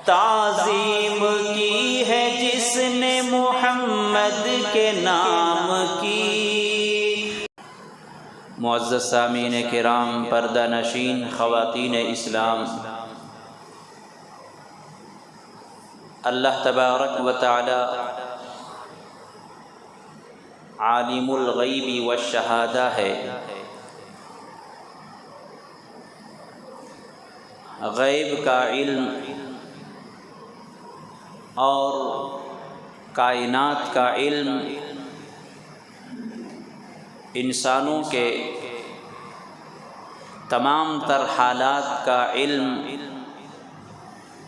تعظیم کی ہے جس نے محمد کے نام کی۔ معزز سامعین کرام، پردہ نشین خواتین اسلام، اللہ تبارک و تعالی عالم الغیب والشہادہ ہے۔ غیب کا علم اور کائنات کا علم انسانوں کے تمام تر حالات کا علم،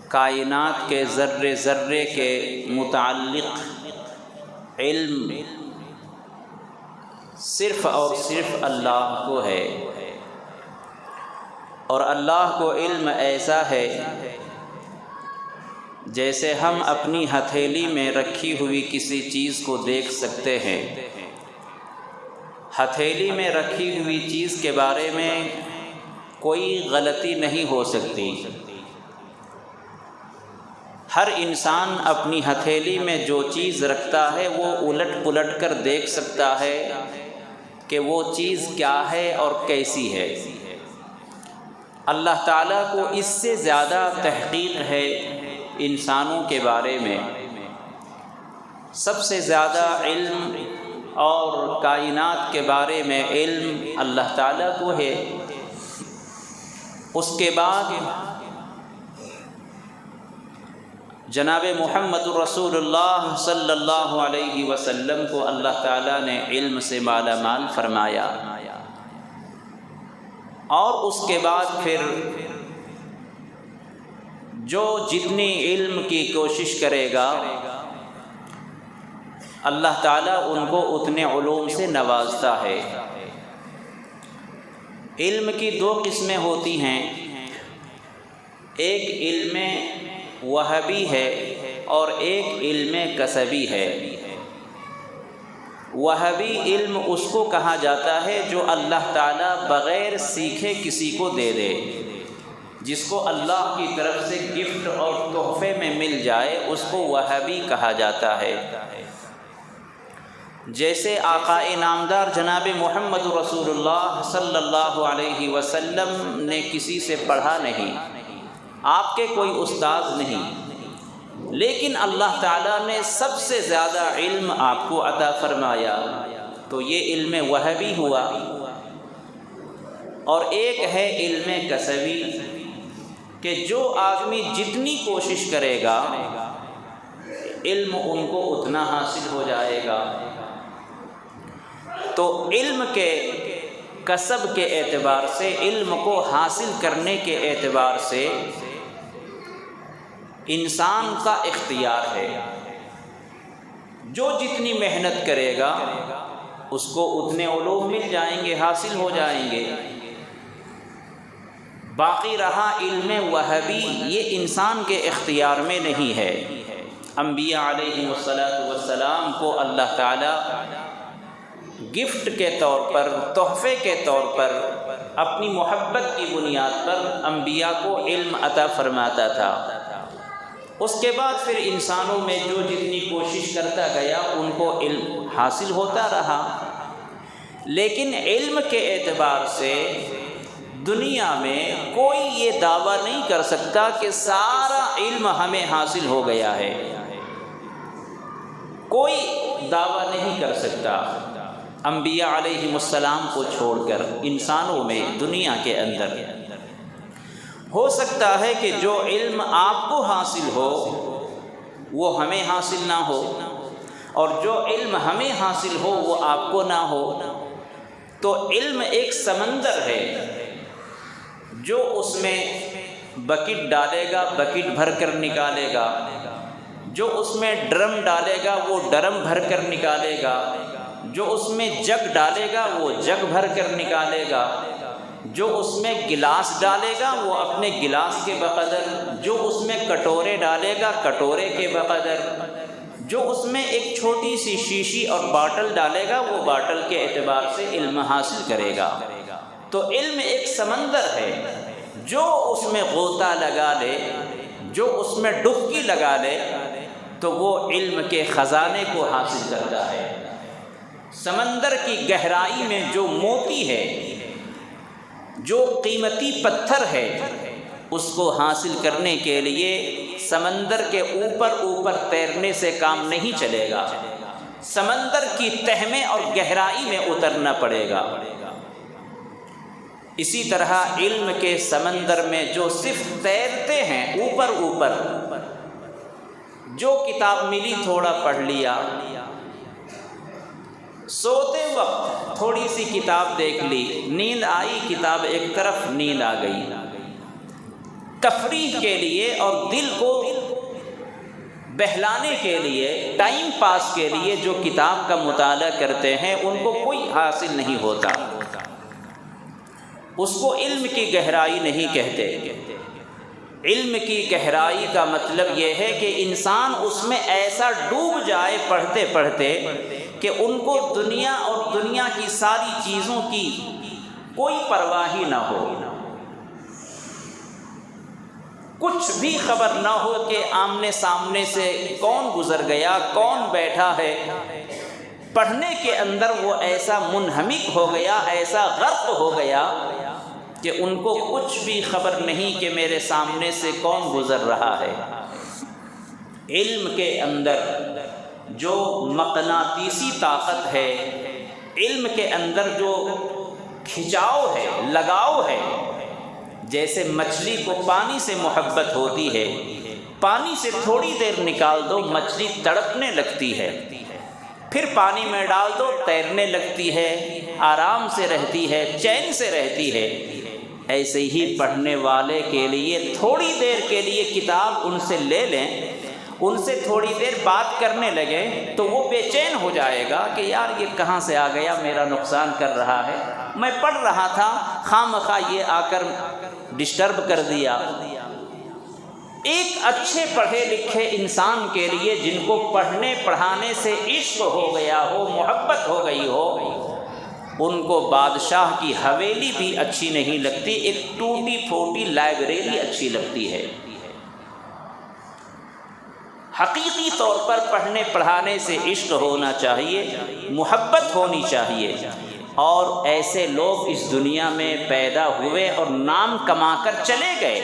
کائنات کے ذرے ذرے کے متعلق علم صرف اور صرف اللہ کو ہے، اور اللہ کو علم ایسا ہے جیسے ہم اپنی ہتھیلی میں رکھی ہوئی کسی چیز کو دیکھ سکتے ہیں۔ ہتھیلی میں رکھی ہوئی چیز کے بارے میں کوئی غلطی نہیں ہو سکتی۔ ہر انسان اپنی ہتھیلی میں جو چیز رکھتا ہے وہ الٹ پلٹ کر دیکھ سکتا ہے کہ وہ چیز کیا ہے اور کیسی ہے۔ اللہ تعالیٰ کو اس سے زیادہ تحقیق ہے انسانوں کے بارے میں۔ سب سے زیادہ علم اور کائنات کے بارے میں علم اللہ تعالیٰ کو ہے۔ اس کے بعد جناب محمد رسول اللہ صلی اللہ علیہ وسلم کو اللہ تعالیٰ نے علم سے مالا مال فرمایا، اور اس کے بعد پھر جو جتنی علم کی کوشش کرے گا اللہ تعالیٰ ان کو اتنے علوم سے نوازتا ہے۔ علم کی دو قسمیں ہوتی ہیں، ایک علم وہبی ہے اور ایک علم کسبی ہے۔ وہبی علم اس کو کہا جاتا ہے جو اللہ تعالیٰ بغیر سیکھے کسی کو دے دے، جس کو اللہ کی طرف سے گفٹ اور تحفے میں مل جائے اس کو وہبی کہا جاتا ہے۔ جیسے آقا انعامدار جناب محمد رسول اللہ صلی اللہ علیہ وسلم نے کسی سے پڑھا نہیں، آپ کے کوئی استاذ نہیں، لیکن اللہ تعالیٰ نے سب سے زیادہ علم آپ کو عطا فرمایا، تو یہ علم وہبی ہوا۔ اور ایک ہے علم کسبی کہ جو آدمی جتنی کوشش کرے گا علم ان کو اتنا حاصل ہو جائے گا۔ تو علم کے کسب کے اعتبار سے، علم کو حاصل کرنے کے اعتبار سے انسان کا اختیار ہے۔ جو جتنی محنت کرے گا اس کو اتنے علوم مل جائیں گے، حاصل ہو جائیں گے۔ باقی رہا علم وہبی، یہ انسان کے اختیار میں نہیں ہے۔ انبیاء علیہ السلام کو اللہ تعالیٰ گفٹ کے طور پر، تحفے کے طور پر، اپنی محبت کی بنیاد پر انبیاء کو علم عطا فرماتا تھا۔ اس کے بعد پھر انسانوں میں جو جتنی کوشش کرتا گیا ان کو علم حاصل ہوتا رہا، لیکن علم کے اعتبار سے دنیا میں کوئی یہ دعویٰ نہیں کر سکتا کہ سارا علم ہمیں حاصل ہو گیا ہے۔ کوئی دعویٰ نہیں کر سکتا انبیاء علیہ السلام کو چھوڑ کر۔ انسانوں میں، دنیا کے اندر ہو سکتا ہے کہ جو علم آپ کو حاصل ہو وہ ہمیں حاصل نہ ہو، اور جو علم ہمیں حاصل ہو وہ آپ کو نہ ہو۔ تو علم ایک سمندر ہے، جو اس میں بکٹ ڈالے گا بکٹ بھر کر نکالے گا، جو اس میں ڈرم ڈالے گا وہ ڈرم بھر کر نکالے گا، جو اس میں جگ ڈالے گا وہ جگ بھر کر نکالے گا، جو اس میں گلاس ڈالے گا وہ اپنے گلاس کے بقدر، جو اس میں کٹورے ڈالے گا کٹورے کے بقدر، جو اس میں ایک چھوٹی سی شیشی اور باٹل ڈالے گا وہ باٹل کے اعتبار سے علم حاصل کرے گا۔ تو علم ایک سمندر ہے، جو اس میں غوطہ لگا لے جو اس میں ڈبکی لگا لے تو وہ علم کے خزانے کو حاصل کرتا ہے۔ سمندر کی گہرائی میں جو موتی ہے، جو قیمتی پتھر ہے، اس کو حاصل کرنے کے لیے سمندر کے اوپر تیرنے سے کام نہیں چلے گا، سمندر کی تہ میں اور گہرائی میں اترنا پڑے گا۔ اسی طرح علم کے سمندر میں جو صرف تیرتے ہیں اوپر، جو کتاب ملی تھوڑا پڑھ لیا، سوتے وقت تھوڑی سی کتاب دیکھ لی، نیند آئی، کتاب ایک طرف، نیند آ گئی۔ تفریح کے لیے اور دل کو بہلانے کے لیے، ٹائم پاس کے لیے جو کتاب کا مطالعہ کرتے ہیں ان کو کوئی حاصل نہیں ہوتا، اس کو علم کی گہرائی نہیں کہتے۔ علم کی گہرائی کا مطلب یہ ہے کہ انسان اس میں ایسا ڈوب جائے پڑھتے پڑھتے کہ ان کو دنیا اور دنیا کی ساری چیزوں کی کوئی پرواہ ہی نہ ہو، کچھ بھی خبر نہ ہو کہ آمنے سامنے سے کون گزر گیا، کون بیٹھا ہے۔ پڑھنے کے اندر وہ ایسا منہمک ہو گیا، ایسا غرق ہو گیا کہ ان کو کچھ بھی خبر نہیں کہ میرے سامنے سے کون گزر رہا ہے۔ علم کے اندر جو مقناطیسی طاقت ہے، علم کے اندر جو کھچاؤ ہے، لگاؤ ہے، جیسے مچھلی کو پانی سے محبت ہوتی ہے، پانی سے تھوڑی دیر نکال دو مچھلی تڑپنے لگتی ہے، پھر پانی میں ڈال دو تیرنے لگتی ہے، آرام سے رہتی ہے، چین سے رہتی ہے۔ ایسے ہی پڑھنے والے کے لیے تھوڑی دیر کے لیے کتاب ان سے لے لیں، ان سے تھوڑی دیر بات کرنے لگے تو وہ بے چین ہو جائے گا کہ یار یہ کہاں سے آ گیا، میرا نقصان کر رہا ہے، میں پڑھ رہا تھا، خواہ یہ آ کر ڈسٹرب کر دیا۔ ایک اچھے پڑھے لکھے انسان کے لیے، جن کو پڑھنے پڑھانے سے عشق ہو گیا ہو، محبت ہو گئی ہو، ان کو بادشاہ کی حویلی بھی اچھی نہیں لگتی، ایک ٹوٹی پھوٹی لائبریری اچھی لگتی ہے۔ حقیقی طور پر پڑھنے پڑھانے سے عشق ہونا چاہیے، محبت ہونی چاہیے، اور ایسے لوگ اس دنیا میں پیدا ہوئے اور نام کما کر چلے گئے،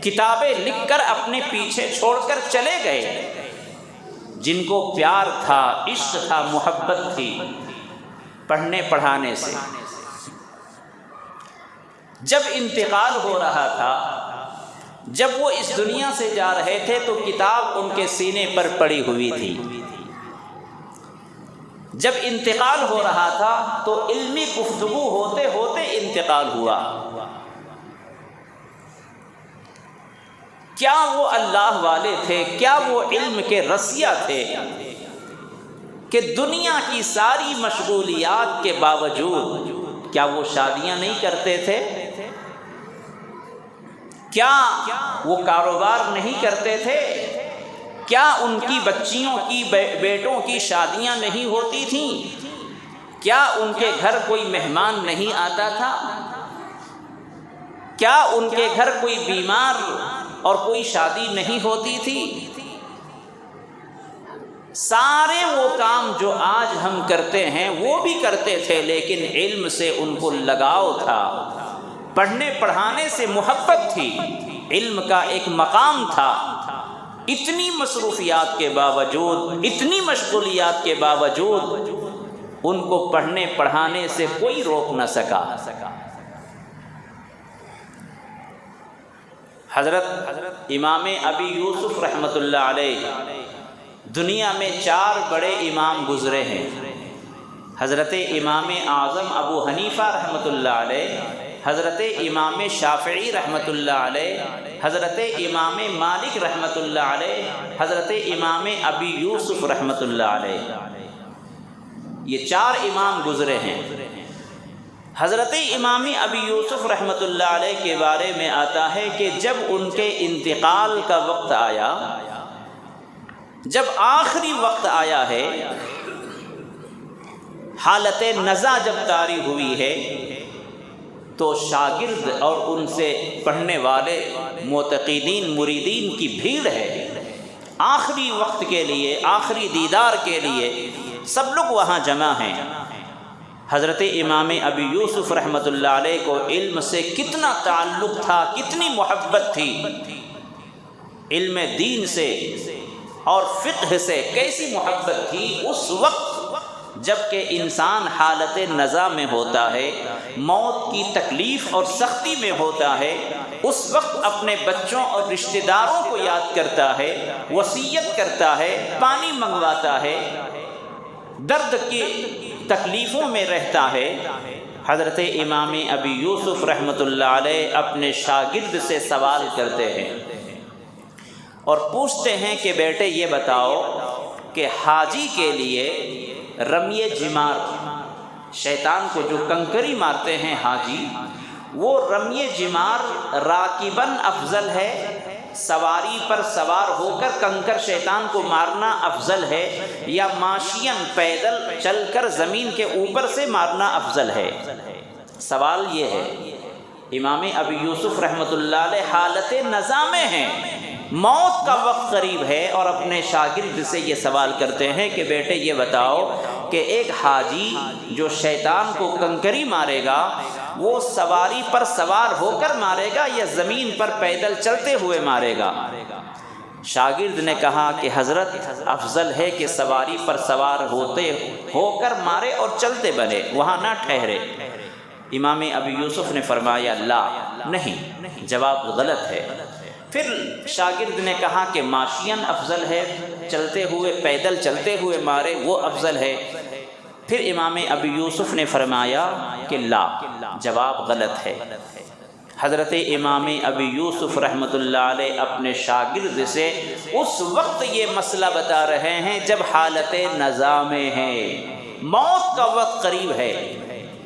کتابیں لکھ کر اپنے پیچھے چھوڑ کر چلے گئے، جن کو پیار تھا، عشق تھا، محبت تھی پڑھنے پڑھانے سے۔ جب انتقال ہو رہا تھا، جب وہ اس دنیا سے جا رہے تھے تو کتاب ان کے سینے پر پڑی ہوئی تھی۔ جب انتقال ہو رہا تھا تو علمی گفتگو ہوتے ہوتے انتقال ہوا۔ کیا وہ اللہ والے تھے، کیا وہ علم کے رسیا تھے کہ دنیا کی ساری مشغولیات کے باوجود کیا وہ شادیاں نہیں کرتے تھے؟ کیا وہ کاروبار نہیں کرتے تھے؟ کیا ان کی بچیوں کی، بیٹوں کی شادیاں نہیں ہوتی تھیں؟ کیا ان کے گھر کوئی مہمان نہیں آتا تھا؟ کیا ان کے گھر کوئی بیمار اور کوئی شادی نہیں ہوتی تھی؟ سارے وہ کام جو آج ہم کرتے ہیں وہ بھی کرتے تھے، لیکن علم سے ان کو لگاؤ تھا، پڑھنے پڑھانے سے محبت تھی، علم کا ایک مقام تھا۔ اتنی مصروفیات کے باوجود، اتنی مشغولیات کے باوجود ان کو پڑھنے پڑھانے سے کوئی روک نہ سکا۔ حضرت امام ابی یوسف رحمۃ اللہ علیہ، دنیا میں 4 بڑے امام گزرے ہیں، حضرت امام اعظم ابو حنیفہ رحمۃ اللہ علیہ، حضرت امام شافعی رحمۃ اللہ علیہ، حضرت امام مالک رحمۃ اللہ علیہ، حضرت امام ابی یوسف رحمۃ اللہ علیہ۔ یہ 4 امام گزرے ہیں۔ حضرت امام ابی یوسف رحمۃ اللہ علیہ کے بارے میں آتا ہے کہ جب ان کے انتقال کا وقت آیا، جب آخری وقت آیا ہے، حالت نزا جب طاری ہوئی ہے، تو شاگرد اور ان سے پڑھنے والے معتقدین مریدین کی بھیڑ ہے، آخری وقت کے لیے، آخری دیدار کے لیے سب لوگ وہاں جمع ہیں۔ حضرت امام ابی یوسف رحمۃ اللہ علیہ کو علم سے کتنا تعلق تھا، کتنی محبت تھی، علم دین سے اور فقہ سے کیسی محبت تھی۔ اس وقت جب کہ انسان حالت نزا میں ہوتا ہے، موت کی تکلیف اور سختی میں ہوتا ہے، اس وقت اپنے بچوں اور رشتہ داروں کو یاد کرتا ہے، وصیت کرتا ہے، پانی منگواتا ہے، درد کی تکلیفوں میں رہتا ہے۔ حضرت امام ابی یوسف رحمۃ اللہ علیہ اپنے شاگرد سے سوال کرتے ہیں اور پوچھتے ہیں کہ بیٹے یہ بتاؤ کہ حاجی کے لیے رمی جمار، شیطان کو جو کنکری مارتے ہیں حاجی، وہ رمی جمار راکباً افضل ہے، سواری پر سوار ہو کر کنکر شیطان کو مارنا افضل ہے، یا ماشین پیدل چل کر زمین کے اوپر سے مارنا افضل ہے؟ سوال یہ ہے۔ امام ابی یوسف رحمۃ اللہ علیہ حالت نزا میں ہیں، موت کا وقت قریب ہے، اور اپنے شاگرد سے یہ سوال کرتے ہیں کہ بیٹے یہ بتاؤ کہ ایک حاجی جو شیطان کو کنکری مارے گا وہ سواری پر سوار ہو کر مارے گا یا زمین پر پیدل چلتے ہوئے مارے گا؟ شاگرد نے کہا کہ حضرت افضل ہے کہ سواری پر سوار ہو کر مارے اور چلتے بنے، وہاں نہ ٹھہرے۔ امام ابی یوسف نے فرمایا لا، نہیں، جواب غلط ہے۔ پھر شاگرد نے کہا کہ ماشین افضل ہے، چلتے ہوئے پیدل چلتے ہوئے مارے وہ افضل ہے۔ پھر امام ابی یوسف نے فرمایا کہ لا، جواب غلط ہے۔ حضرت امام ابی یوسف رحمۃ اللہ علیہ اپنے شاگرد سے اس وقت یہ مسئلہ بتا رہے ہیں جب حالت نزا میں ہے، موت کا وقت قریب ہے۔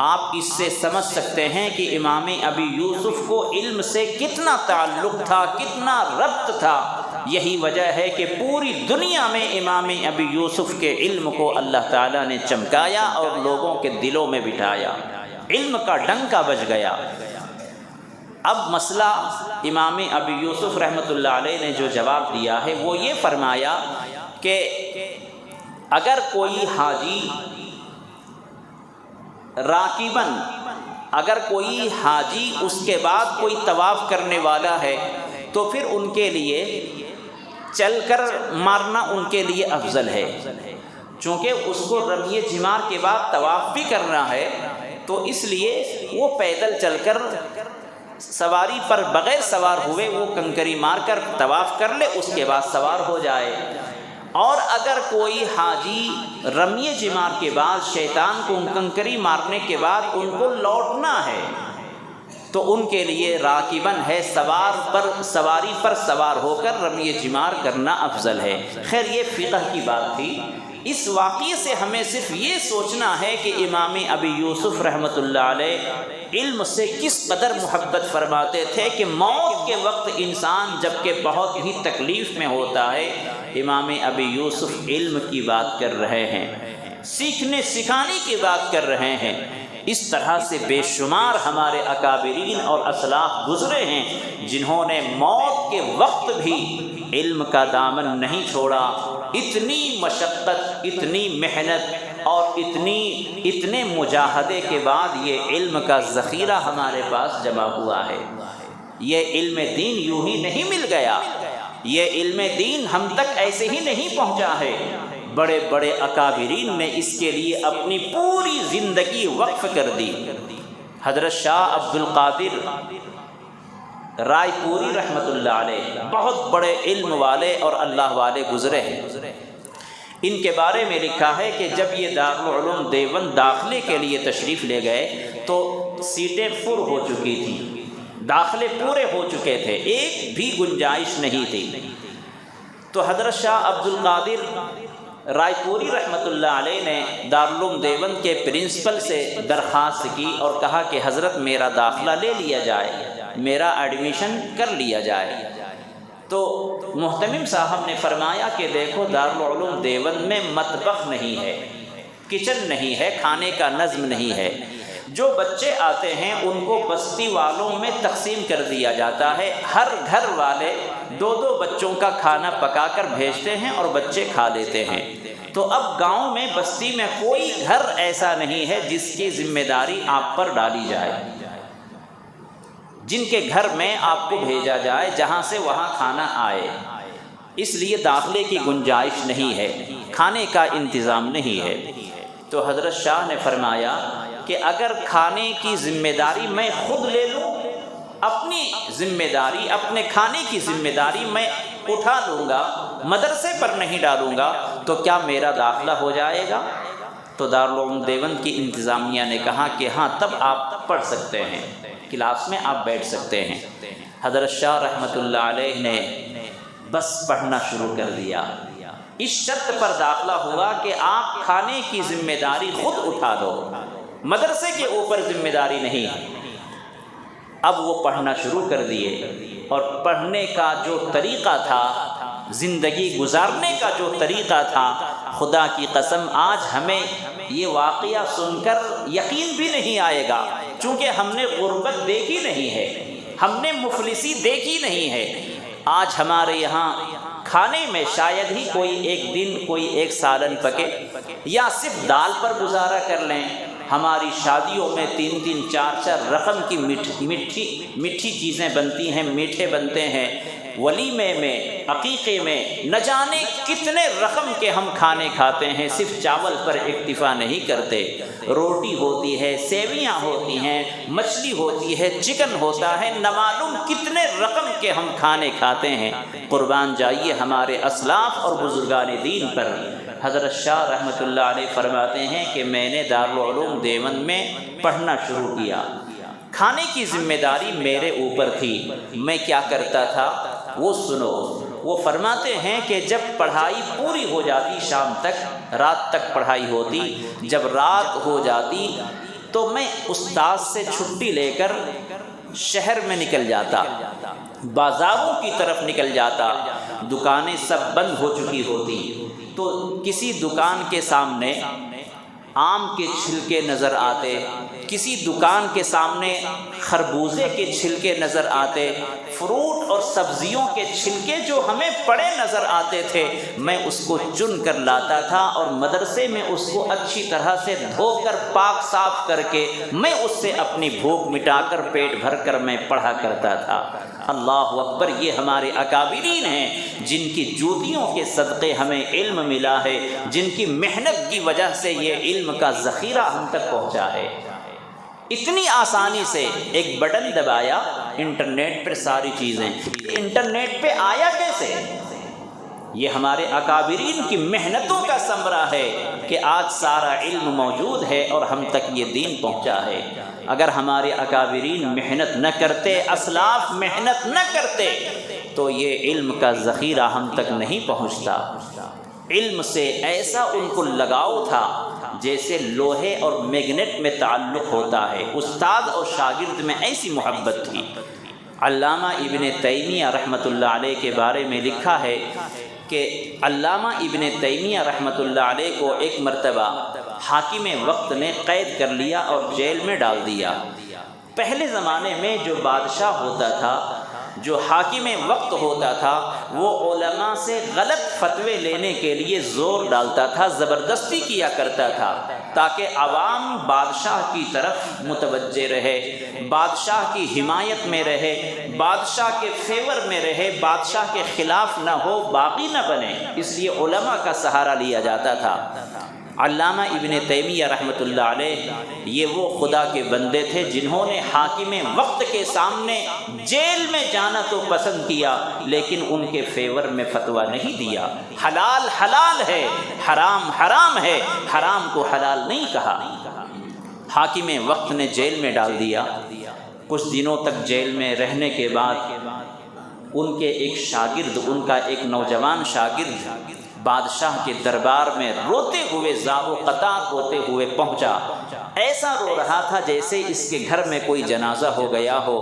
آپ اس سے سمجھ سکتے ہیں کہ امام ابی یوسف کو علم سے کتنا تعلق تھا، کتنا ربط تھا۔ یہی وجہ ہے کہ پوری دنیا میں امام ابی یوسف کے علم کو اللہ تعالیٰ نے چمکایا اور لوگوں کے دلوں میں بٹھایا، علم کا ڈنکا بج گیا۔ اب مسئلہ امام ابی یوسف رحمۃ اللہ علیہ نے جو جواب دیا ہے وہ یہ فرمایا کہ اگر کوئی حاجی راکباً، اگر کوئی حاجی اس کے بعد کوئی طواف کرنے والا ہے تو پھر ان کے لیے چل کر مارنا ان کے لیے افضل ہے، چونکہ اس کو رمی جمار کے بعد طواف بھی کرنا ہے، تو اس لیے وہ پیدل چل کر سواری پر بغیر سوار ہوئے وہ کنکری مار کر طواف کر لے، اس کے بعد سوار ہو جائے۔ اور اگر کوئی حاجی رمی جمار کے بعد شیطان کو کنکری مارنے کے بعد ان کو لوٹنا ہے تو ان کے لیے راکباً ہے، سواری پر سوار ہو کر رمی جمار کرنا افضل ہے۔ خیر یہ فقہ کی بات تھی۔ اس واقعے سے ہمیں صرف یہ سوچنا ہے کہ امام ابی یوسف رحمۃ اللہ علیہ علم سے کس قدر محبت فرماتے تھے کہ موت کے وقت انسان جبکہ بہت ہی تکلیف میں ہوتا ہے، امام ابی یوسف علم کی بات کر رہے ہیں، سیکھنے سکھانے کی بات کر رہے ہیں۔ اس طرح سے بے شمار ہمارے اکابرین اور اسلاف گزرے ہیں جنہوں نے موت کے وقت بھی علم کا دامن نہیں چھوڑا۔ اتنی مشقت، اتنی محنت اور اتنے مجاہدے کے بعد یہ علم کا ذخیرہ ہمارے پاس جمع ہوا ہے۔ یہ علم دین یوں ہی نہیں مل گیا، یہ علم دین ہم تک ایسے ہی نہیں پہنچا ہے۔ بڑے بڑے اکابرین نے اس کے لیے اپنی پوری زندگی وقف کر دی۔ حضرت شاہ عبد القادر رائے پوری رحمۃ اللہ علیہ بہت بڑے علم والے اور اللہ والے گزرے ہیں۔ ان کے بارے میں لکھا ہے کہ جب یہ دارالعلوم دیوبند داخلے کے لیے تشریف لے گئے تو سیٹیں پر ہو چکی تھیں، داخلے پورے ہو چکے تھے، ایک بھی گنجائش نہیں تھی۔ تو حضرت شاہ عبد القادر رائے پوری رحمۃ اللہ علیہ نے دارالعلوم دیوبند کے پرنسپل سے درخواست کی اور کہا کہ حضرت میرا داخلہ لے لیا جائے، میرا ایڈمیشن کر لیا جائے۔ تو محتمم صاحب نے فرمایا کہ دیکھو دارالعلوم دیوبند میں مطبخ نہیں ہے، کچن نہیں ہے، کھانے کا نظم نہیں ہے، جو بچے آتے ہیں ان کو بستی والوں میں تقسیم کر دیا جاتا ہے، ہر گھر والے 2 بچوں کا کھانا پکا کر بھیجتے ہیں اور بچے کھا لیتے ہیں۔ تو اب گاؤں میں، بستی میں کوئی گھر ایسا نہیں ہے جس کی ذمہ داری آپ پر ڈالی جائے، جن کے گھر میں آپ کو بھیجا جائے جہاں سے وہاں کھانا آئے، اس لیے داخلے کی گنجائش نہیں ہے، کھانے کا انتظام نہیں ہے۔ تو حضرت شاہ نے فرمایا کہ اگر کھانے کی ذمہ داری میں خود لے لوں، اپنی ذمہ داری، اپنے کھانے کی ذمہ داری میں اٹھا لوں گا، مدرسے پر نہیں ڈالوں گا، تو کیا میرا داخلہ ہو جائے گا؟ تو دارالعلوم دیوبند کی انتظامیہ نے کہا کہ ہاں، تب آپ پڑھ سکتے ہیں، کلاس میں آپ بیٹھ سکتے ہیں۔ حضرت شاہ رحمۃ اللہ علیہ نے بس پڑھنا شروع کر دیا۔ اس شرط پر داخلہ ہوا کہ آپ کھانے کی ذمہ داری خود اٹھا دو، مدرسے کے اوپر ذمہ داری نہیں۔ اب وہ پڑھنا شروع کر دیے، اور پڑھنے کا جو طریقہ تھا، زندگی گزارنے کا جو طریقہ تھا، خدا کی قسم آج ہمیں یہ واقعہ سن کر یقین بھی نہیں آئے گا، چونکہ ہم نے غربت دیکھی نہیں ہے، ہم نے مفلسی دیکھی نہیں ہے۔ آج ہمارے یہاں کھانے میں شاید ہی کوئی ایک دن کوئی ایک سالن پکے، یا صرف دال پر گزارا کر لیں۔ ہماری شادیوں میں 3 4 رقم کی میٹھی چیزیں بنتی ہیں، میٹھے بنتے ہیں، ولیمے میں، عقیقے میں، نہ جانے کتنے رقم کے ہم کھانے کھاتے ہیں، صرف چاول پر اکتفا نہیں کرتے۔ روٹی ہوتی ہے، سیویاں ہوتی ہیں، مچھلی ہوتی ہے، چکن ہوتا ہے، نہ معلوم کتنے رقم کے ہم کھانے کھاتے ہیں۔ قربان جائیے ہمارے اسلاف اور بزرگان دین پر۔ حضرت شاہ رحمۃ اللہ علیہ فرماتے ہیں کہ میں نے دارالعلوم دیوبند میں پڑھنا شروع کیا، کھانے کی ذمہ داری میرے اوپر تھی۔ میں کیا کرتا تھا وہ سنو۔ وہ فرماتے ہیں کہ جب پڑھائی پوری ہو جاتی، شام تک، رات تک پڑھائی ہوتی، جب رات ہو جاتی تو میں استاد سے چھٹی لے کر شہر میں نکل جاتا، بازاروں کی طرف نکل جاتا۔ دکانیں سب بند ہو چکی ہوتی، تو کسی دکان کے سامنے آم کے چھلکے نظر آتے، کسی دکان کے سامنے خربوزے کے چھلکے نظر آتے، فروٹ اور سبزیوں کے چھلکے جو ہمیں پڑے نظر آتے تھے، میں اس کو چن کر لاتا تھا، اور مدرسے میں اس کو اچھی طرح سے دھو کر پاک صاف کر کے میں اس سے اپنی بھوک مٹا کر پیٹ بھر کر میں پڑھا کرتا تھا۔ اللہ اکبر! یہ ہمارے اکابرین ہیں جن کی جوتیوں کے صدقے ہمیں علم ملا ہے، جن کی محنت کی وجہ سے یہ علم کا ذخیرہ ہم تک پہنچا ہے۔ اتنی آسانی سے ایک بٹن دبایا، انٹرنیٹ پر ساری چیزیں۔ انٹرنیٹ پہ آیا کیسے؟ یہ ہمارے اکابرین کی محنتوں کا ثمرہ ہے کہ آج سارا علم موجود ہے اور ہم تک یہ دین پہنچا ہے۔ اگر ہمارے اکابرین محنت نہ کرتے، اسلاف محنت نہ کرتے، تو یہ علم کا ذخیرہ ہم تک نہیں پہنچتا۔ علم سے ایسا ان کو لگاؤ تھا جیسے لوہے اور میگنیٹ میں تعلق ہوتا ہے۔ استاد اور شاگرد میں ایسی محبت تھی۔ علامہ ابن تیمیہ رحمۃ اللہ علیہ کے بارے میں لکھا ہے کہ علامہ ابن تیمیہ رحمۃ اللہ علیہ کو ایک مرتبہ حاکم وقت نے قید کر لیا اور جیل میں ڈال دیا۔ پہلے زمانے میں جو بادشاہ ہوتا تھا، جو حاکم وقت ہوتا تھا، وہ علماء سے غلط فتوے لینے کے لیے زور ڈالتا تھا، زبردستی کیا کرتا تھا، تاکہ عوام بادشاہ کی طرف متوجہ رہے، بادشاہ کی حمایت میں رہے، بادشاہ کے فیور میں رہے، بادشاہ کے خلاف نہ ہو، باغی نہ بنے۔ اس لیے علماء کا سہارا لیا جاتا تھا۔ علامہ ابن تیمیہ رحمۃ اللہ علیہ یہ وہ خدا کے بندے تھے جنہوں نے حاکم وقت کے سامنے جیل میں جانا تو پسند کیا، لیکن ان کے فیور میں فتویٰ نہیں دیا۔ حلال حلال ہے، حرام حرام ہے، حرام کو حلال نہیں کہا۔ حاکم وقت نے جیل میں ڈال دیا۔ کچھ دنوں تک جیل میں رہنے کے بعد ان کے ایک شاگرد، ان کا ایک نوجوان شاگرد بادشاہ کے دربار میں روتے ہوئے، زار و قطع ہوتے ہوئے پہنچا۔ ایسا رو رہا تھا جیسے اس کے گھر میں کوئی جنازہ ہو گیا ہو۔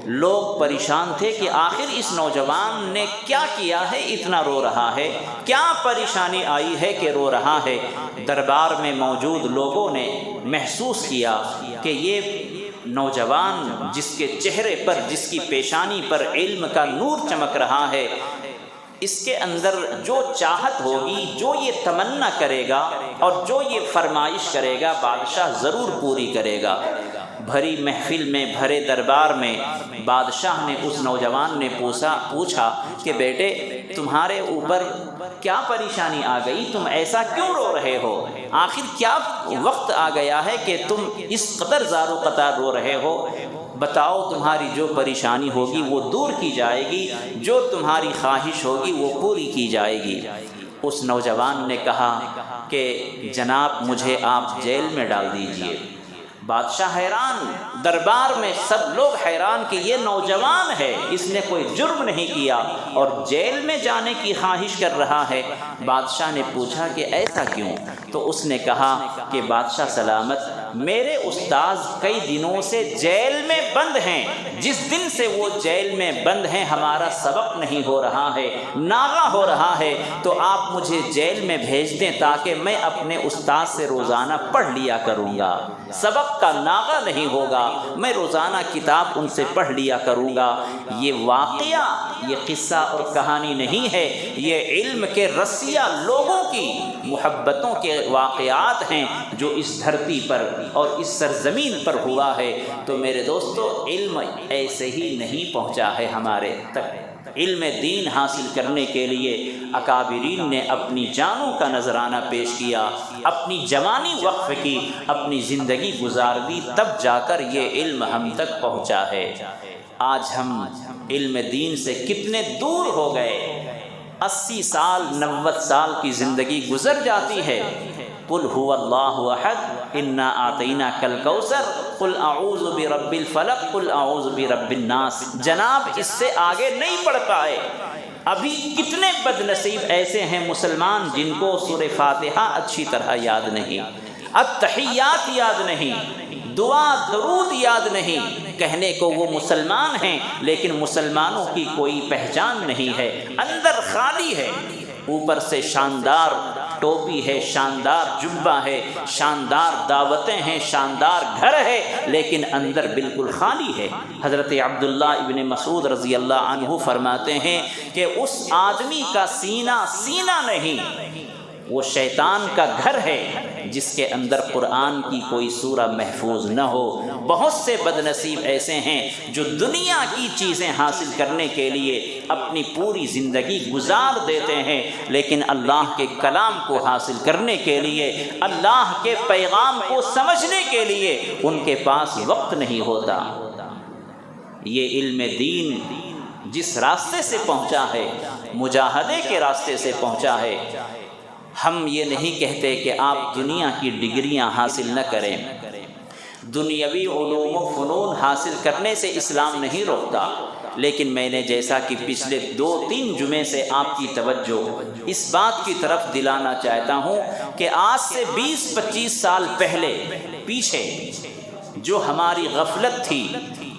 لوگ پریشان تھے کہ آخر اس نوجوان نے کیا کیا ہے اتنا رو رہا ہے، کیا پریشانی آئی ہے کہ رو رہا ہے۔ دربار میں موجود لوگوں نے محسوس کیا کہ یہ نوجوان جس کے چہرے پر، جس کی پیشانی پر علم کا نور چمک رہا ہے، اس کے اندر جو چاہت ہوگی، جو یہ تمنا کرے گا اور جو یہ فرمائش کرے گا، بادشاہ ضرور پوری کرے گا۔ بھری محفل میں، بھرے دربار میں بادشاہ نے اس نوجوان نے پوچھا کہ بیٹے تمہارے اوپر کیا پریشانی آ گئی، تم ایسا کیوں رو رہے ہو؟ آخر کیا وقت آ گیا ہے کہ تم اس قدر زار و قطار رو رہے ہو؟ بتاؤ، تمہاری جو پریشانی ہوگی وہ دور کی جائے گی، جو تمہاری خواہش ہوگی وہ پوری کی جائے گی۔ اس نوجوان نے کہا کہ جناب مجھے آپ جیل میں ڈال دیجئے۔ بادشاہ حیران، دربار میں سب لوگ حیران کہ یہ نوجوان ہے، اس نے کوئی جرم نہیں کیا اور جیل میں جانے کی خواہش کر رہا ہے۔ بادشاہ نے پوچھا کہ ایسا کیوں؟ تو اس نے کہا کہ بادشاہ سلامت، میرے استاذ کئی دنوں سے جیل میں بند ہیں، جس دن سے وہ جیل میں بند ہیں ہمارا سبق نہیں ہو رہا ہے، ناغہ ہو رہا ہے، تو آپ مجھے جیل میں بھیج دیں تاکہ میں اپنے استاذ سے روزانہ پڑھ لیا کروں گا، سبق کا ناغہ نہیں ہوگا، میں روزانہ کتاب ان سے پڑھ لیا کروں گا۔ یہ واقعہ، یہ قصہ اور کہانی نہیں ہے، یہ علم کے رسیا لوگوں کی محبتوں کے واقعات ہیں جو اس دھرتی پر اور اس سرزمین پر ہوا ہے۔ تو میرے دوستو، علم ایسے ہی نہیں پہنچا ہے ہمارے تک۔ علم دین حاصل کرنے کے لیے اکابرین نے اپنی جانوں کا نذرانہ پیش کیا، اپنی جوانی وقف کی، اپنی زندگی گزار دی، تب جا کر یہ علم ہم تک پہنچا ہے۔ آج ہم علم دین سے کتنے دور ہو گئے، 80 سال 90 سال کی زندگی گزر جاتی ہے۔ قل هو اللہ احد انا اعطیناک الکوثر قل اعوذ برب الفلق قل اعوذ برب الناس، جناب اس سے آگے نہیں پڑھ پائے۔ ابھی کتنے بد نصیب ایسے ہیں مسلمان جن کو سورہ فاتحہ اچھی طرح یاد نہیں، التحیات یاد نہیں، دعا درود یاد نہیں، کہنے کو وہ مسلمان ہیں لیکن مسلمانوں کی کوئی پہچان نہیں ہے، اندر خالی ہے۔ اوپر سے شاندار ٹوپی ہے، شاندار جبہ ہے، شاندار دعوتیں ہیں، شاندار گھر ہے، لیکن اندر بالکل خالی ہے۔ حضرت عبداللہ ابن مسعود رضی اللہ عنہ فرماتے ہیں کہ اس آدمی کا سینہ سینہ نہیں، وہ شیطان کا گھر ہے جس کے اندر قرآن کی کوئی سورہ محفوظ نہ ہو۔ بہت سے بد نصیب ایسے ہیں جو دنیا کی چیزیں حاصل کرنے کے لیے اپنی پوری زندگی گزار دیتے ہیں، لیکن اللہ کے کلام کو حاصل کرنے کے لیے، اللہ کے پیغام کو سمجھنے کے لیے ان کے پاس وقت نہیں ہوتا۔ یہ علم دین جس راستے سے پہنچا ہے، مجاہدے کے راستے سے پہنچا ہے۔ ہم یہ نہیں کہتے کہ آپ دنیا کی ڈگریاں حاصل نہ کریں، دنیاوی علوم و فنون حاصل کرنے سے اسلام نہیں روکتا، لیکن میں نے جیسا کہ پچھلے 2-3 جمعے سے آپ کی توجہ اس بات کی طرف دلانا چاہتا ہوں کہ آج سے 20-25 سال پہلے پیچھے جو ہماری غفلت تھی،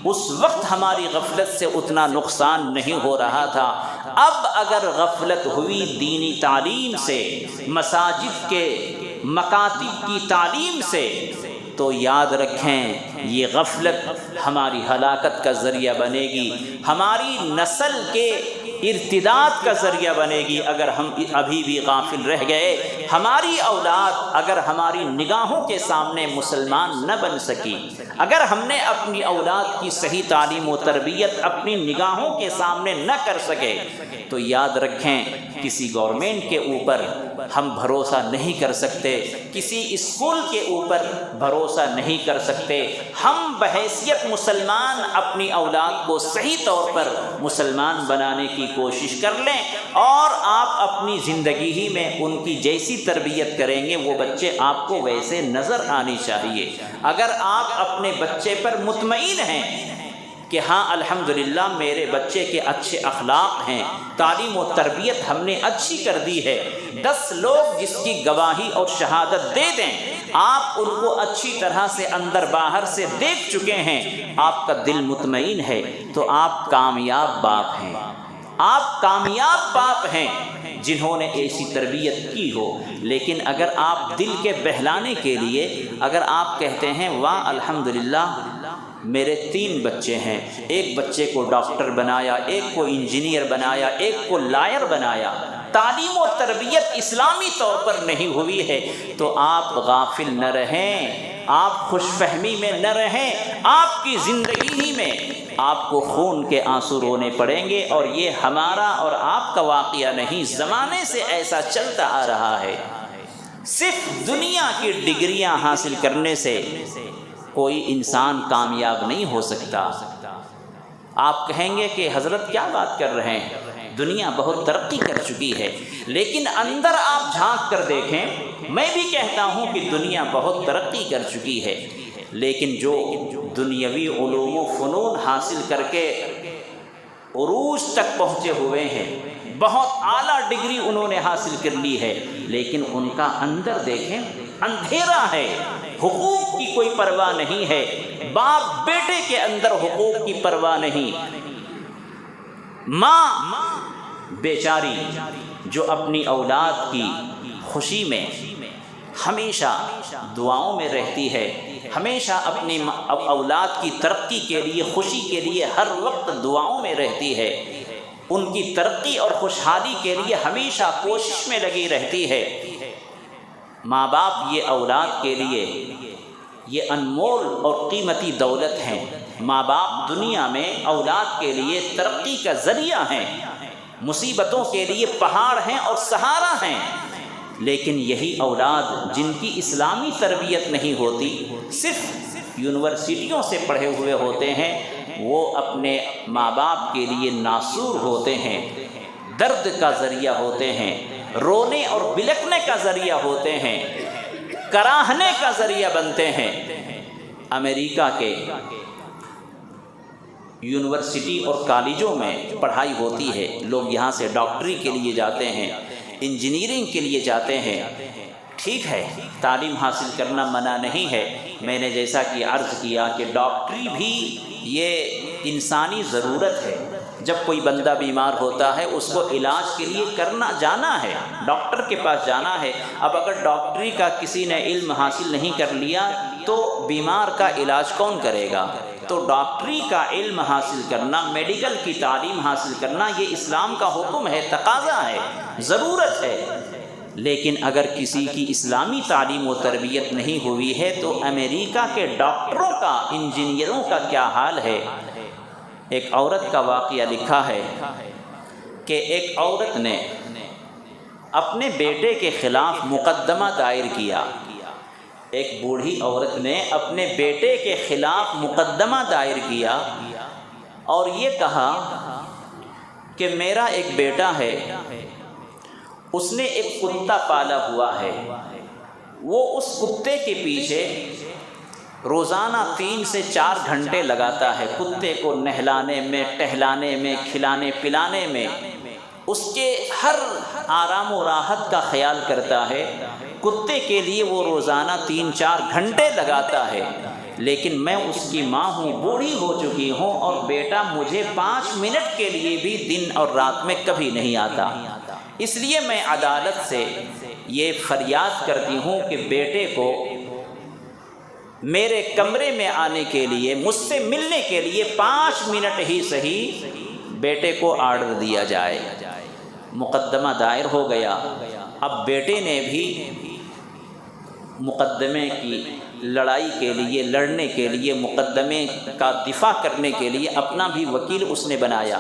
اس وقت ہماری غفلت سے اتنا نقصان نہیں ہو رہا تھا۔ اب اگر غفلت ہوئی دینی تعلیم سے، مساجد کے مکاتب کی تعلیم سے، تو یاد رکھیں یہ غفلت ہماری ہلاکت کا ذریعہ بنے گی، ہماری نسل کے ارتداد کا ذریعہ بنے گی۔ اگر ہم ابھی بھی غافل رہ گئے، ہماری اولاد اگر ہماری نگاہوں کے سامنے مسلمان نہ بن سکی، اگر ہم نے اپنی اولاد کی صحیح تعلیم و تربیت اپنی نگاہوں کے سامنے نہ کر سکے، تو یاد رکھیں کسی گورنمنٹ کے اوپر ہم بھروسہ نہیں کر سکتے، کسی اسکول کے اوپر بھروسہ نہیں کر سکتے۔ ہم بحیثیت مسلمان اپنی اولاد کو صحیح طور پر مسلمان بنانے کی کوشش کر لیں، اور آپ اپنی زندگی ہی میں ان کی جیسی تربیت کریں گے وہ بچے آپ کو ویسے نظر آنے چاہیے۔ اگر آپ اپنے بچے پر مطمئن ہیں کہ ہاں الحمدللہ میرے بچے کے اچھے اخلاق ہیں، تعلیم و تربیت ہم نے اچھی کر دی ہے، 10 لوگ جس کی گواہی اور شہادت دے دیں آپ ان کو اچھی طرح سے اندر باہر سے دیکھ چکے ہیں، آپ کا دل مطمئن ہے، تو آپ کامیاب باپ ہیں، آپ کامیاب باپ ہیں جنہوں نے ایسی تربیت کی ہو۔ لیکن اگر آپ دل کے بہلانے کے لیے اگر آپ کہتے ہیں واہ الحمدللہ میرے 3 بچے ہیں، ایک بچے کو ڈاکٹر بنایا، ایک کو انجینئر بنایا، ایک کو لائر بنایا، تعلیم و تربیت اسلامی طور پر نہیں ہوئی ہے، تو آپ غافل نہ رہیں، آپ خوش فہمی میں نہ رہیں، آپ کی زندگی ہی میں آپ کو خون کے آنسو رونے پڑیں گے، اور یہ ہمارا اور آپ کا واقعہ نہیں، زمانے سے ایسا چلتا آ رہا ہے۔ صرف دنیا کی ڈگریاں حاصل کرنے سے کوئی انسان کامیاب نہیں ہو سکتا۔ آپ کہیں گے کہ حضرت کیا بات کر رہے ہیں، دنیا بہت ترقی کر چکی ہے، لیکن اندر آپ جھانک کر دیکھیں، میں بھی کہتا ہوں کہ دنیا بہت ترقی کر چکی ہے، لیکن جو دنیاوی علوم و فنون حاصل کر کے عروج تک پہنچے ہوئے ہیں، بہت اعلیٰ ڈگری انہوں نے حاصل کر لی ہے، لیکن ان کا اندر دیکھیں اندھیرا ہے، حقوق کی کوئی پرواہ نہیں ہے، باپ بیٹے کے اندر حقوق کی پرواہ نہیں۔ ماں بیچاری جو اپنی اولاد کی خوشی میں ہمیشہ دعاؤں میں رہتی ہے، ہمیشہ اپنی اولاد کی ترقی کے لیے، خوشی کے لیے ہر وقت دعاؤں میں رہتی ہے، ان کی ترقی اور خوشحالی کے لیے ہمیشہ کوشش میں لگی رہتی ہے۔ ماں باپ یہ اولاد کے لیے یہ انمول اور قیمتی دولت ہیں۔ ماں باپ دنیا میں اولاد کے لیے ترقی کا ذریعہ ہیں، مصیبتوں کے لیے پہاڑ ہیں اور سہارا ہیں، لیکن یہی اولاد جن کی اسلامی تربیت نہیں ہوتی، صرف یونیورسٹیوں سے پڑھے ہوئے ہوتے ہیں، وہ اپنے ماں باپ کے لیے ناسور ہوتے ہیں، درد کا ذریعہ ہوتے ہیں، رونے اور بلکنے کا ذریعہ ہوتے ہیں، کراہنے کا ذریعہ بنتے ہیں۔ امریکہ کے یونیورسٹی اور کالجوں میں پڑھائی ہوتی ہے، لوگ یہاں سے ڈاکٹری کے لیے جاتے ہیں، انجینئرنگ کے لیے جاتے ہیں، ٹھیک ہے، تعلیم حاصل کرنا منع نہیں ہے۔ میں نے جیسا کہ عرض کیا کہ ڈاکٹری بھی یہ انسانی ضرورت ہے، جب کوئی بندہ بیمار ہوتا ہے اس کو علاج کے لیے جانا ہے، ڈاکٹر کے پاس جانا ہے۔ اب اگر ڈاکٹری کا کسی نے علم حاصل نہیں کر لیا تو بیمار کا علاج کون کرے گا؟ تو ڈاکٹری کا علم حاصل کرنا، میڈیکل کی تعلیم حاصل کرنا، یہ اسلام کا حکم ہے، تقاضا ہے، ضرورت ہے۔ لیکن اگر کسی کی اسلامی تعلیم و تربیت نہیں ہوئی ہے تو امریکہ کے ڈاکٹروں کا، انجینئروں کا کیا حال ہے؟ ایک عورت کا واقعہ لکھا ہے کہ ایک عورت نے اپنے بیٹے کے خلاف مقدمہ دائر کیا، ایک بوڑھی عورت نے اپنے بیٹے کے خلاف مقدمہ دائر کیا اور یہ کہا کہ میرا ایک بیٹا ہے، اس نے ایک کتا پالا ہوا ہے، وہ اس کتے کے پیچھے روزانہ 3 سے 4 گھنٹے لگاتا ہے، کتے کو نہلانے میں، ٹہلانے میں، کھلانے پلانے میں، اس کے ہر آرام و راحت کا خیال کرتا ہے۔ کتے کے لیے وہ روزانہ 3-4 گھنٹے لگاتا ہے، لیکن میں اس کی ماں ہوں، بوڑھی ہو چکی ہوں، اور بیٹا مجھے 5 منٹ کے لیے بھی دن اور رات میں کبھی نہیں آتا، اس لیے میں عدالت سے یہ فریاد کرتی ہوں کہ بیٹے کو میرے کمرے میں آنے کے لیے، مجھ سے ملنے کے لیے 5 منٹ ہی صحیح بیٹے کو آرڈر دیا جائے۔ مقدمہ دائر ہو گیا۔ اب بیٹے نے بھی مقدمے کی لڑائی کے لیے، لڑنے کے لیے، مقدمے کا دفاع کرنے کے لیے اپنا بھی وکیل اس نے بنایا۔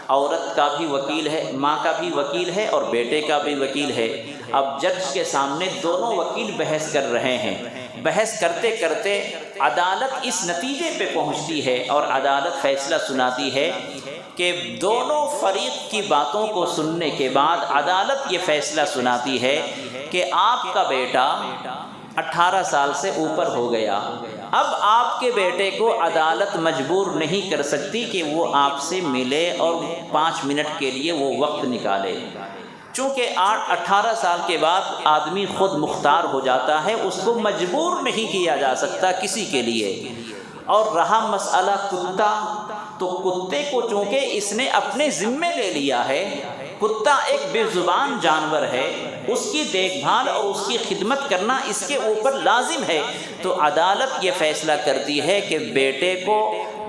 عورت کا بھی وکیل ہے، ماں کا بھی وکیل ہے اور بیٹے کا بھی وکیل ہے۔ اب جج کے سامنے دونوں وکیل بحث کر رہے ہیں۔ بحث کرتے کرتے عدالت اس نتیجے پہ پہنچتی ہے اور عدالت فیصلہ سناتی ہے کہ دونوں فریق کی باتوں کو سننے کے بعد عدالت یہ فیصلہ سناتی ہے کہ آپ کا بیٹا 18 سال سے اوپر ہو گیا، اب آپ کے بیٹے کو عدالت مجبور نہیں کر سکتی کہ وہ آپ سے ملے اور 5 منٹ کے لیے وہ وقت نکالے، چونکہ 18 سال کے بعد آدمی خود مختار ہو جاتا ہے، اس کو مجبور نہیں کیا جا سکتا کسی کے لیے۔ اور رہا مسئلہ کتا، تو کتے کو چونکہ اس نے اپنے ذمے لے لیا ہے، کتا ایک بے زبان جانور ہے، اس کی دیکھ بھال اور اس کی خدمت کرنا اس کے اوپر لازم ہے، تو عدالت یہ فیصلہ کرتی ہے کہ بیٹے کو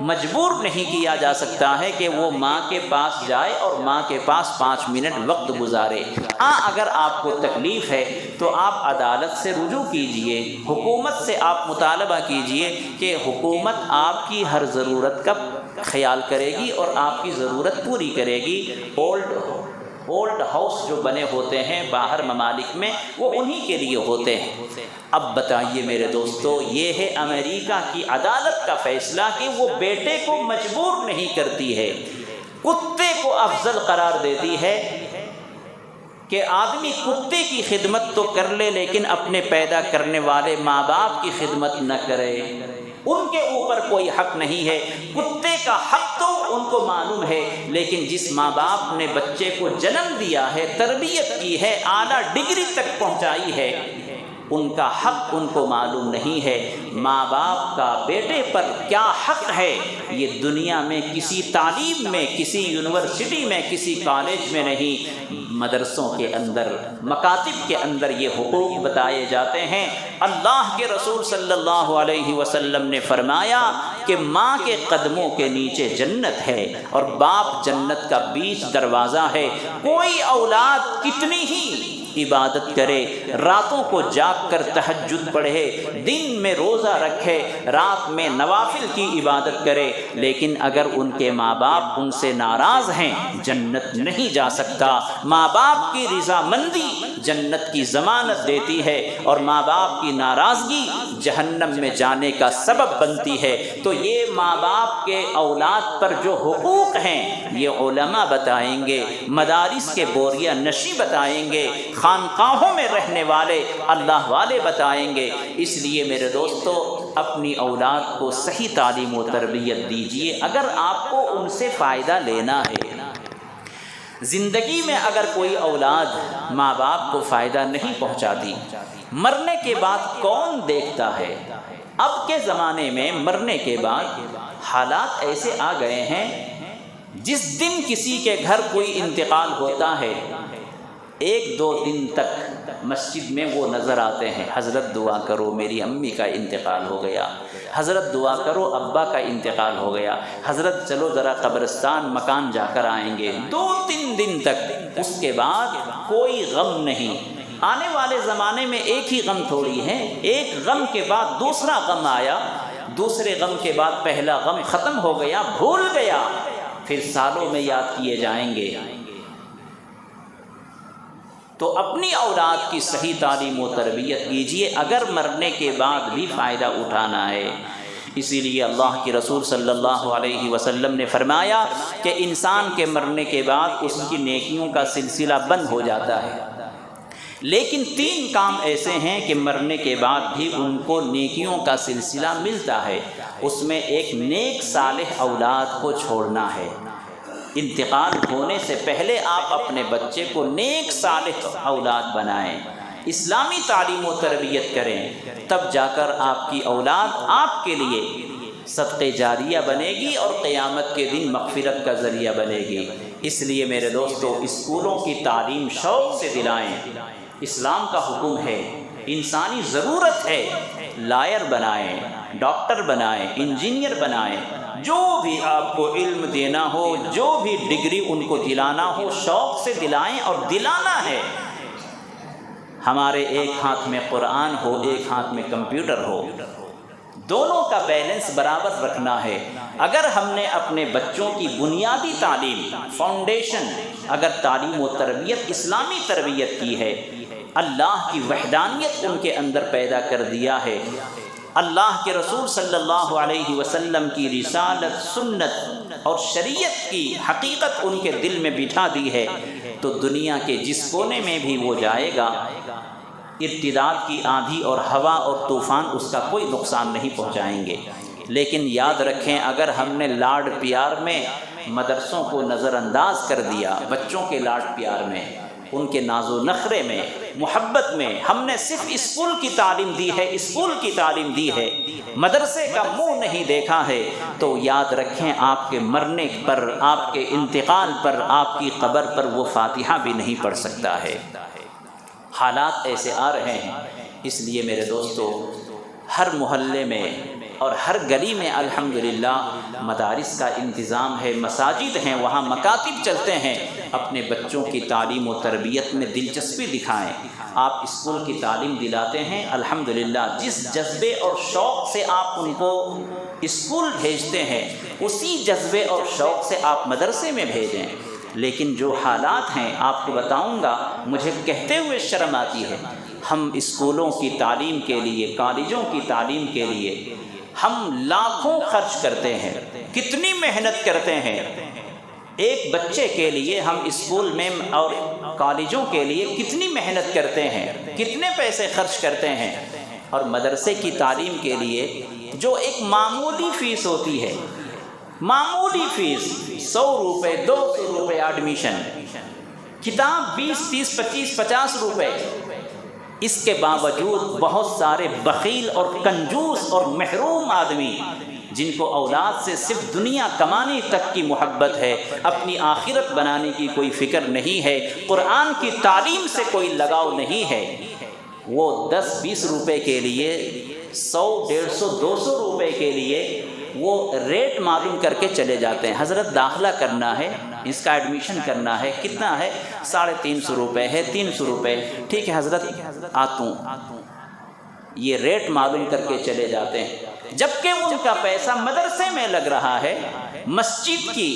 مجبور نہیں کیا جا سکتا ہے کہ وہ ماں کے پاس جائے اور ماں کے پاس 5 منٹ وقت گزارے۔ ہاں اگر آپ کو تکلیف ہے تو آپ عدالت سے رجوع کیجئے، حکومت سے آپ مطالبہ کیجئے کہ حکومت آپ کی ہر ضرورت کا خیال کرے گی اور آپ کی ضرورت پوری کرے گی۔ اولڈ ہاؤس جو بنے ہوتے ہیں باہر ممالک میں، وہ انہی کے لیے ہوتے ہیں۔ اب بتائیے میرے دوستو، یہ ہے امریکہ کی عدالت کا فیصلہ کہ وہ بیٹے کو مجبور نہیں کرتی ہے، کتے کو افضل قرار دیتی ہے کہ آدمی کتے کی خدمت تو کر لے لیکن اپنے پیدا کرنے والے ماں باپ کی خدمت نہ کرے، ان کے اوپر کوئی حق نہیں ہے۔ کتے کا حق تو ان کو معلوم ہے، لیکن جس ماں باپ نے بچے کو جنم دیا ہے، تربیت کی ہے، اعلیٰ ڈگری تک پہنچائی ہے، ان کا حق ان کو معلوم نہیں ہے۔ ماں باپ کا بیٹے پر کیا حق ہے، یہ دنیا میں کسی تعلیم میں، کسی یونیورسٹی میں، کسی کالج میں نہیں، مدرسوں کے اندر، مکاتب کے اندر یہ حقوق بتائے جاتے ہیں۔ اللہ کے رسول صلی اللہ علیہ وسلم نے فرمایا کہ ماں کے قدموں کے نیچے جنت ہے اور باپ جنت کا بیچ دروازہ ہے۔ کوئی اولاد کتنی ہی عبادت کرے، راتوں کو جاگ کر تہجد پڑھے، دن میں روزہ رکھے، رات میں نوافل کی عبادت کرے، لیکن اگر ان کے ماں باپ ان سے ناراض ہیں، جنت نہیں جا سکتا۔ ماں باپ کی رضامندی جنت کی ضمانت دیتی ہے اور ماں باپ کی ناراضگی جہنم میں جانے کا سبب بنتی ہے۔ تو یہ ماں باپ کے اولاد پر جو حقوق ہیں یہ علماء بتائیں گے، مدارس کے بوریہ نشی بتائیں گے، خانقاہوں میں رہنے والے اللہ والے بتائیں گے۔ اس لیے میرے دوستو، اپنی اولاد کو صحیح تعلیم و تربیت دیجیے اگر آپ کو ان سے فائدہ لینا ہے۔ زندگی میں اگر کوئی اولاد ماں باپ کو فائدہ نہیں پہنچاتی، مرنے کے بعد کون دیکھتا ہے؟ اب کے زمانے میں مرنے کے بعد حالات ایسے آ گئے ہیں، جس دن کسی کے گھر کوئی انتقال ہوتا ہے 1-2 دن تک مسجد میں وہ نظر آتے ہیں، حضرت دعا کرو میری امی کا انتقال ہو گیا، حضرت دعا کرو ابا کا انتقال ہو گیا، حضرت چلو ذرا قبرستان مکان جا کر آئیں گے، 2-3 دن تک۔ اس کے بعد کوئی غم نہیں۔ آنے والے زمانے میں ایک ہی غم تھوڑی ہے، ایک غم کے بعد دوسرا غم آیا، دوسرے غم کے بعد پہلا غم ختم ہو گیا، بھول گیا، پھر سالوں میں یاد کیے جائیں گے۔ تو اپنی اولاد کی صحیح تعلیم و تربیت کیجیے اگر مرنے کے بعد بھی فائدہ اٹھانا ہے۔ اسی لیے اللہ کے رسول صلی اللہ علیہ وسلم نے فرمایا کہ انسان کے مرنے کے بعد اس کی نیکیوں کا سلسلہ بند ہو جاتا ہے، لیکن 3 کام ایسے ہیں کہ مرنے کے بعد بھی ان کو نیکیوں کا سلسلہ ملتا ہے۔ اس میں ایک نیک صالح اولاد کو چھوڑنا ہے۔ انتقال ہونے سے پہلے آپ اپنے بچے کو نیک صالح اولاد بنائیں، اسلامی تعلیم و تربیت کریں، تب جا کر آپ کی اولاد آپ کے لیے صدقہ جاریہ بنے گی اور قیامت کے دن مغفرت کا ذریعہ بنے گی۔ اس لیے میرے دوستو، اسکولوں کی تعلیم شوق سے دلائیں۔ اسلام کا حکم ہے، انسانی ضرورت ہے، لائر بنائیں، ڈاکٹر بنائیں، انجینئر بنائیں، جو بھی آپ کو علم دینا ہو، جو بھی ڈگری ان کو دلانا ہو، شوق سے دلائیں اور دلانا ہے۔ ہمارے ایک ہاتھ میں قرآن ہو، ایک ہاتھ میں کمپیوٹر ہو، دونوں کا بیلنس برابر رکھنا ہے۔ اگر ہم نے اپنے بچوں کی بنیادی تعلیم، فاؤنڈیشن، اگر تعلیم و تربیت اسلامی تربیت کی ہے، اللہ کی وحدانیت ان کے اندر پیدا کر دیا ہے، اللہ کے رسول صلی اللہ علیہ وسلم کی رسالت، سنت اور شریعت کی حقیقت ان کے دل میں بٹھا دی ہے، تو دنیا کے جس کونے میں بھی وہ جائے گا، ارتداد کی آندھی اور ہوا اور طوفان اس کا کوئی نقصان نہیں پہنچائیں گے۔ لیکن یاد رکھیں، اگر ہم نے لاڈ پیار میں مدرسوں کو نظر انداز کر دیا، بچوں کے لاڈ پیار میں، ان کے ناز و نخرے میں، محبت میں ہم نے صرف اسکول کی تعلیم دی ہے، اسکول کی تعلیم دی ہے، مدرسے کا منہ نہیں دیکھا ہے، تو یاد رکھیں آپ کے مرنے پر، آپ کے انتقال پر، آپ کی قبر پر وہ فاتحہ بھی نہیں پڑھ سکتا ہے۔ حالات ایسے آ رہے ہیں، اس لیے میرے دوستو ہر محلے میں اور ہر گلی میں الحمدللہ مدارس کا انتظام ہے، مساجد ہیں، وہاں مکاتب چلتے ہیں۔ اپنے بچوں کی تعلیم و تربیت میں دلچسپی دکھائیں۔ آپ اسکول کی تعلیم دلاتے ہیں، الحمدللہ جس جذبے اور شوق سے آپ ان کو اسکول بھیجتے ہیں اسی جذبے اور شوق سے آپ مدرسے میں بھیجیں۔ لیکن جو حالات ہیں آپ کو بتاؤں گا، مجھے کہتے ہوئے شرم آتی ہے، ہم اسکولوں کی تعلیم کے لیے، کالجوں کی تعلیم کے لیے ہم لاکھوں خرچ کرتے ہیں، کتنی محنت کرتے ہیں۔ ایک بچے کے لیے ہم اسکول میں اور کالجوں کے لیے کتنی محنت کرتے ہیں، کتنے پیسے خرچ کرتے ہیں، اور مدرسے کی تعلیم کے لیے جو ایک معمولی فیس ہوتی ہے، معمولی فیس 100 روپے 200 روپے ایڈمیشن، کتاب 20 30 25 50 روپے، اس کے باوجود بہت سارے بخیل اور کنجوس اور محروم آدمی جن کو اولاد سے صرف دنیا کمانے تک کی محبت ہے، اپنی آخرت بنانے کی کوئی فکر نہیں ہے، قرآن کی تعلیم سے کوئی لگاؤ نہیں ہے، وہ 10-20 روپے کے لیے، 100 150 200 روپے کے لیے وہ ریٹ معلوم کر کے چلے جاتے ہیں۔ حضرت داخلہ کرنا ہے، اس کا ایڈمیشن کرنا ہے، کتنا ہے؟ 350 روپے ہے، 300 روپے، ٹھیک ہے حضرت آتا ہوں، یہ ریٹ معلوم کر کے چلے جاتے ہیں، جبکہ ان کا پیسہ مدرسے میں لگ رہا ہے، مسجد کی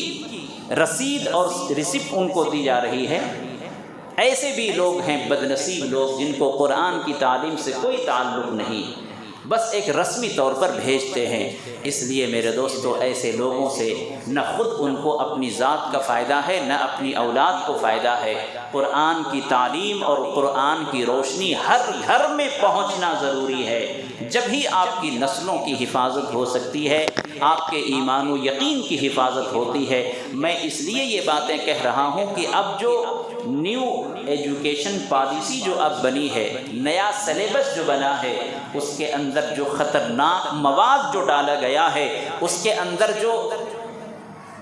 رسید اور ریسپٹ ان کو دی جا رہی ہے۔ ایسے بھی لوگ ہیں بدنصیب لوگ جن کو قرآن کی تعلیم سے کوئی تعلق نہیں، بس ایک رسمی طور پر بھیجتے ہیں۔ اس لیے میرے دوستو ایسے لوگوں سے نہ خود ان کو اپنی ذات کا فائدہ ہے، نہ اپنی اولاد کو فائدہ ہے۔ قرآن کی تعلیم اور قرآن کی روشنی ہر گھر میں پہنچنا ضروری ہے، جب ہی آپ کی نسلوں کی حفاظت ہو سکتی ہے، آپ کے ایمان و یقین کی حفاظت ہوتی ہے۔ میں اس لیے یہ باتیں کہہ رہا ہوں کہ اب جو نیو ایجوکیشن پالیسی جو اب بنی ہے، نیا سلیبس جو بنا ہے، اس کے اندر جو خطرناک مواد جو ڈالا گیا ہے، اس کے اندر جو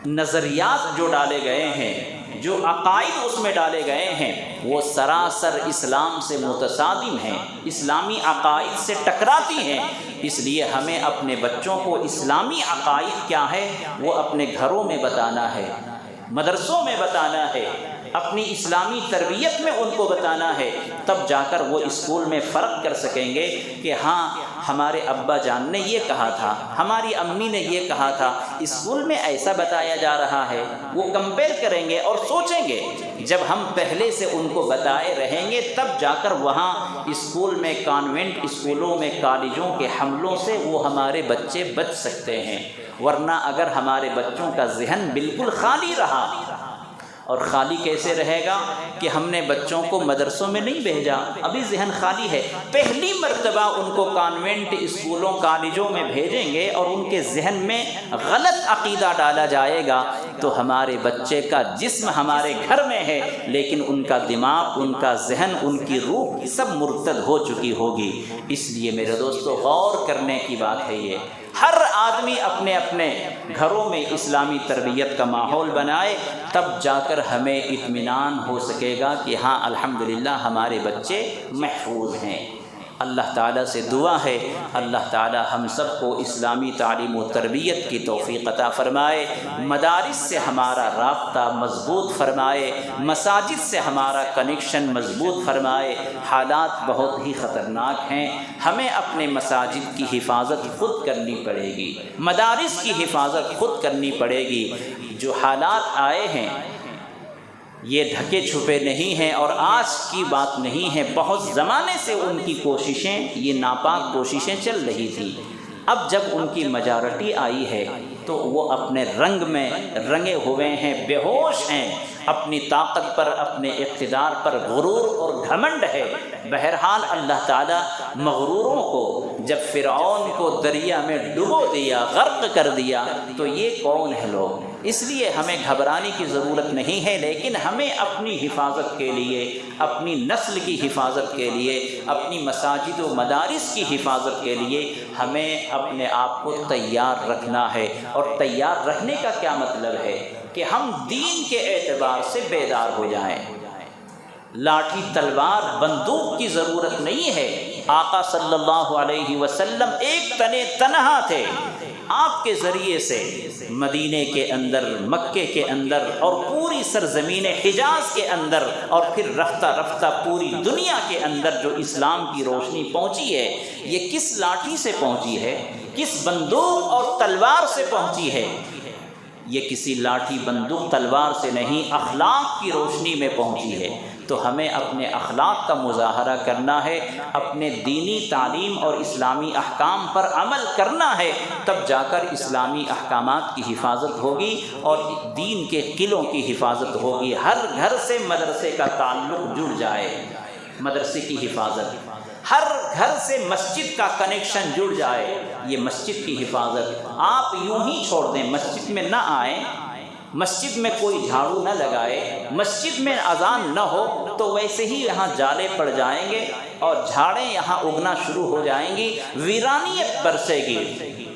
نظریات جو ڈالے گئے ہیں، جو عقائد اس میں ڈالے گئے ہیں، وہ سراسر اسلام سے متصادم ہیں، اسلامی عقائد سے ٹکراتی ہیں۔ اس لیے ہمیں اپنے بچوں کو اسلامی عقائد کیا ہے وہ اپنے گھروں میں بتانا ہے، مدرسوں میں بتانا ہے، اپنی اسلامی تربیت میں ان کو بتانا ہے، تب جا کر وہ اسکول میں فرق کر سکیں گے کہ ہاں ہمارے ابا جان نے یہ کہا تھا، ہماری امی نے یہ کہا تھا، اسکول میں ایسا بتایا جا رہا ہے۔ وہ کمپیئر کریں گے اور سوچیں گے، جب ہم پہلے سے ان کو بتائے رہیں گے تب جا کر وہاں اسکول میں، کانوینٹ اسکولوں میں، کالجوں کے حملوں سے وہ ہمارے بچے بچ سکتے ہیں۔ ورنہ اگر ہمارے بچوں کا ذہن بالکل خالی رہا، اور خالی کیسے رہے گا کہ ہم نے بچوں کو مدرسوں میں نہیں بھیجا، ابھی ذہن خالی ہے، پہلی مرتبہ ان کو کانوینٹ اسکولوں کالجوں میں بھیجیں گے اور ان کے ذہن میں غلط عقیدہ ڈالا جائے گا تو ہمارے بچے کا جسم ہمارے گھر میں ہے لیکن ان کا دماغ، ان کا ذہن، ان کی روح سب مرتد ہو چکی ہوگی۔ اس لیے میرے دوستو غور کرنے کی بات ہے یہ، ہر آدمی اپنے اپنے گھروں میں اسلامی تربیت کا ماحول بنائے، تب جا کر ہمیں اطمینان ہو سکے گا کہ ہاں الحمدللہ ہمارے بچے محفوظ ہیں۔ اللہ تعالیٰ سے دعا ہے اللہ تعالیٰ ہم سب کو اسلامی تعلیم و تربیت کی توفیق عطا فرمائے، مدارس سے ہمارا رابطہ مضبوط فرمائے، مساجد سے ہمارا کنیکشن مضبوط فرمائے۔ حالات بہت ہی خطرناک ہیں، ہمیں اپنے مساجد کی حفاظت خود کرنی پڑے گی، مدارس کی حفاظت خود کرنی پڑے گی۔ جو حالات آئے ہیں یہ ڈھکے چھپے نہیں ہیں اور آج کی بات نہیں ہے، بہت زمانے سے ان کی کوششیں، یہ ناپاک کوششیں چل رہی تھی۔ اب جب ان کی میجارٹی آئی ہے تو وہ اپنے رنگ میں رنگے ہوئے ہیں، بے ہوش ہیں، اپنی طاقت پر، اپنے اقتدار پر غرور اور گھمنڈ ہے۔ بہرحال اللہ تعالیٰ مغروروں کو جب فرعون کو دریا میں ڈبو دیا، غرق کر دیا، تو یہ کون ہے لوگ؟ اس لیے ہمیں گھبرانے کی ضرورت نہیں ہے، لیکن ہمیں اپنی حفاظت کے لیے، اپنی نسل کی حفاظت کے لیے، اپنی مساجد و مدارس کی حفاظت کے لیے ہمیں اپنے آپ کو تیار رکھنا ہے۔ اور تیار رکھنے کا کیا مطلب ہے؟ کہ ہم دین کے اعتبار سے بیدار ہو جائیں۔ لاٹھی تلوار بندوق کی ضرورت نہیں ہے۔ آقا صلی اللہ علیہ وسلم ایک تنے تنہا تھے، آپ کے ذریعے سے مدینے کے اندر، مکے کے اندر اور پوری سرزمین حجاز کے اندر، اور پھر رفتہ رفتہ پوری دنیا کے اندر جو اسلام کی روشنی پہنچی ہے، یہ کس لاٹھی سے پہنچی ہے؟ کس بندوق اور تلوار سے پہنچی ہے؟ یہ کسی لاٹھی بندوق تلوار سے نہیں، اخلاق کی روشنی میں پہنچی ہے۔ تو ہمیں اپنے اخلاق کا مظاہرہ کرنا ہے، اپنے دینی تعلیم اور اسلامی احکام پر عمل کرنا ہے، تب جا کر اسلامی احکامات کی حفاظت ہوگی اور دین کے قلعوں کی حفاظت ہوگی۔ ہر گھر سے مدرسے کا تعلق جڑ جائے، مدرسے کی حفاظت، ہر گھر سے مسجد کا کنیکشن جڑ جائے، یہ مسجد کی حفاظت۔ آپ یوں ہی چھوڑ دیں، مسجد میں نہ آئیں، مسجد میں کوئی جھاڑو نہ لگائے، مسجد میں اذان نہ ہو، تو ویسے ہی یہاں جالے پڑ جائیں گے اور جھاڑیں یہاں اگنا شروع ہو جائیں گی، ویرانیت برسے گی،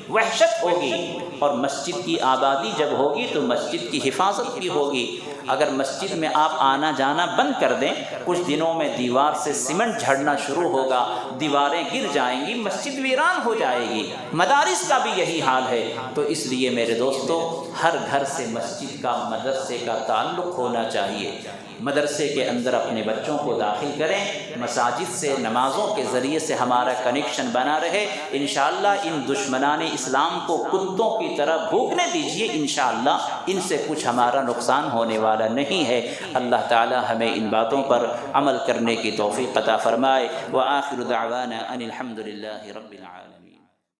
وحشت ہوگی۔ اور مسجد کی آبادی جب ہوگی تو مسجد کی حفاظت بھی ہوگی۔ اگر مسجد میں آپ آنا جانا بند کر دیں، کچھ دنوں میں دیوار سے سیمنٹ جھڑنا شروع ہوگا، دیواریں گر جائیں گی، مسجد ویران ہو جائے گی۔ مدارس کا بھی یہی حال ہے۔ تو اس لیے میرے دوستو، ہر گھر سے مسجد کا، مدرسے کا تعلق ہونا چاہیے۔ مدرسے کے اندر اپنے بچوں کو داخل کریں، مساجد سے، نمازوں کے ذریعے سے ہمارا کنیکشن بنا رہے۔ انشاءاللہ ان دشمنان اسلام کو کتوں کی طرح بھوکنے دیجئے، انشاءاللہ ان سے کچھ ہمارا نقصان ہونے والا نہیں ہے۔ اللہ تعالی ہمیں ان باتوں پر عمل کرنے کی توفیق عطا فرمائے۔ وآخر دعوانا ان الحمد للہ رب العالمین۔